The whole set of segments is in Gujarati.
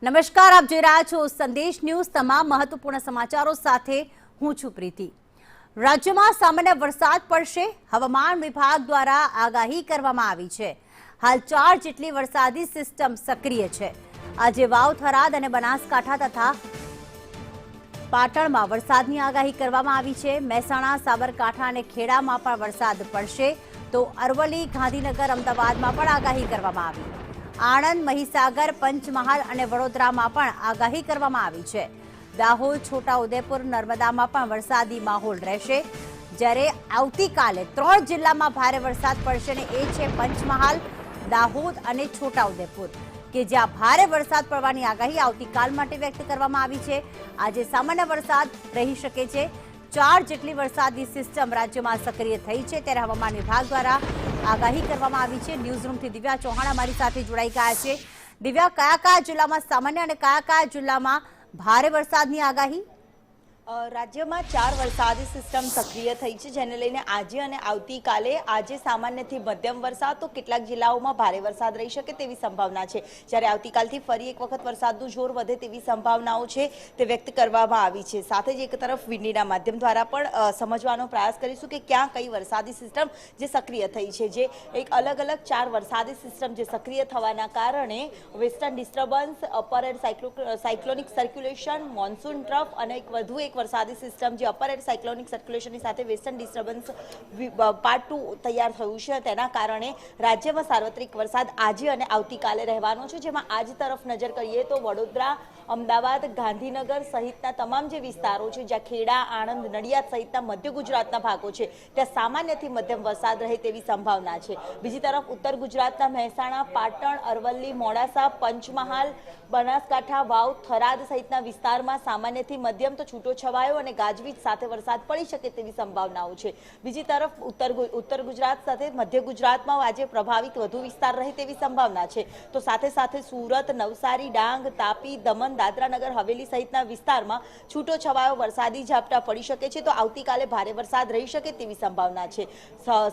નમસ્કાર, આપ જોઈ રહ્યા છો સંદેશ ન્યૂઝ। તમામ મહત્વપૂર્ણ સમાચારો સાથે હું છું પ્રીતિ। રાજ્યમાં સામાન્ય વરસાદ પડશે, હવામાન વિભાગ દ્વારા આગાહી કરવામાં આવી છે। હાલ 4 જેટલી વરસાદી સિસ્ટમ સક્રિય છે। આજે વાવ, થરાદ અને બનાસકાંઠા તથા પાટણમાં વરસાદની આગાહી કરવામાં આવી છે। મહેસાણા, સાબરકાંઠા અને ખેડામાં પણ વરસાદ પડશે, તો અરવલ્લી, ગાંધીનગર, અમદાવાદમાં પણ આગાહી કરવામાં આવી। આણંદ, મહીસાગર, પંચમહાલ અને વડોદરામાં પણ આગાહી કરવામાં આવી છે। દાહોદ, છોટાઉદેપુર, નર્મદામાં પણ વરસાદી માહોલ રહેશે। જ્યારે આવતીકાલે 3 જિલ્લામાં ભારે વરસાદ પડશે અને એ છે પંચમહાલ, દાહોદ અને છોટાઉદેપુર, કે જ્યાં ભારે વરસાદ પડવાની આગાહી આવતીકાલ માટે વ્યક્ત કરવામાં આવી છે। આજે સામાન્ય વરસાદ રહી શકે છે। 4 જેટલી વરસાદની સિસ્ટમ રાજ્યમાં સક્રિય થઈ છે, ત્યારે હવામાન વિભાગ દ્વારા આગાહી કરવામાં આવી છે। ન્યૂઝ રૂમથી દિવ્યા ચૌહાણ અમારી સાથે જોડાઈ ગયા છે। દિવ્યા, કયા કયા જિલ્લામાં સામાન્ય અને કયા કયા જિલ્લામાં ભારે વરસાદની આગાહી? રાજ્યમાં 4 વરસાદી સિસ્ટમ સક્રિય થઈ છે, જેને લઈને આજે અને આવતીકાલે આજે સામાન્યથી મધ્યમ વરસાદ, તો કેટલાક જિલ્લાઓમાં ભારે વરસાદ રહી શકે તેવી સંભાવના છે। જ્યારે આવતીકાલથી ફરી એક વખત વરસાદનું જોર વધે તેવી સંભાવનાઓ છે તે વ્યક્ત કરવામાં આવી છે। સાથે જ એક તરફ વિંડીના માધ્યમ દ્વારા પણ સમજવાનો પ્રયાસ કરીશું કે ક્યાં કઈ વરસાદી સિસ્ટમ જે સક્રિય થઈ છે, જે એક અલગ અલગ 4 વરસાદી સિસ્ટમ જે સક્રિય થવાના કારણે western disturbance, upper air cyclonic circulation, monsoon trough અને વધુ એક વરસાદી સિસ્ટમ જે અપર એર સાયક્લોનિક સર્ક્યુલેશનની સાથે વેસ્ટર્ન ડિસ્ટર્બન્સ પાર્ટ 2 તૈયાર થયું છે। તેના કારણે રાજ્યમાં સાર્વત્રિક વરસાદ આજે અને આવતીકાલે રહેવાનો છે, જેમાં આજ તરફ નજર કરીએ તો વડોદરા, અમદાવાદ, ગાંધીનગર સહિતના તમામ જે વિસ્તારો છે, જ્યાં ખેડા, આણંદ, નડિયાદ સહિતના મધ્ય ગુજરાતના ભાગો છે, ત્યાં સામાન્યથી મધ્યમ વરસાદ રહે તેવી સંભાવના છે। બીજી તરફ ઉત્તર ગુજરાતના મહેસાણા, પાટણ, અરવલ્લી, મોડાસા, પંચમહાલ, બનાસકાંઠા, વાવ, થરાદ સહિતના વિસ્તારમાં સામાન્યથી મધ્યમ તો છૂટો છવાયો અને ગાજવીજ સાથે વરસાદ પડી શકે તેવી સંભાવનાઓ છે। બીજી તરફ ઉત્તર ગુજરાત સાથે મધ્ય ગુજરાતમાં આજે પ્રભાવિત વધુ વિસ્તાર રહે તેવી સંભાવના છે। તો સાથે સાથે સુરત, નવસારી, ડાંગ, તાપી, દમણ, દાદરા નગર હવેલી સહિતના વિસ્તારમાં છૂટો છવાયો વરસાદી ઝાપટા પડી શકે છે, તો આવતીકાલે ભારે વરસાદ રહી શકે તેવી સંભાવના છે।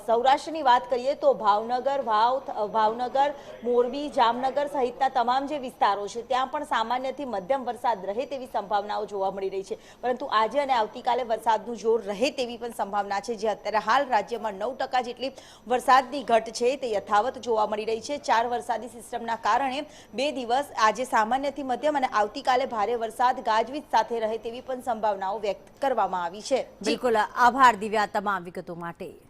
સૌરાષ્ટ્રની વાત કરીએ તો ભાવનગર, મોરબી, જામનગર સહિતના તમામ જે વિસ્તારો છે ત્યાં પણ સામાન્યથી મધ્યમ વરસાદ રહે તેવી સંભાવનાઓ જોવા મળી રહી છે, પરંતુ આજે અને આવતીકાલે વરસાદનું જોર રહે તેવી પણ સંભાવના છે। જે અત્યારે હાલ રાજ્યમાં 9% જેટલી વરસાદની ઘટ છે તે યથાવત જોવા મળી રહી છે। 4 વરસાદી સિસ્ટમના કારણે 2 દિવસ આજે સામાન્યથી મધ્યમ અને આવતીકાલે ભારે વરસાદ ગાજવીજ સાથે રહે તેવી પણ સંભાવનાઓ વ્યક્ત કરવામાં આવી છે। બિલકુલ, આભાર દિવ્યા તમામ વિગતો માટે।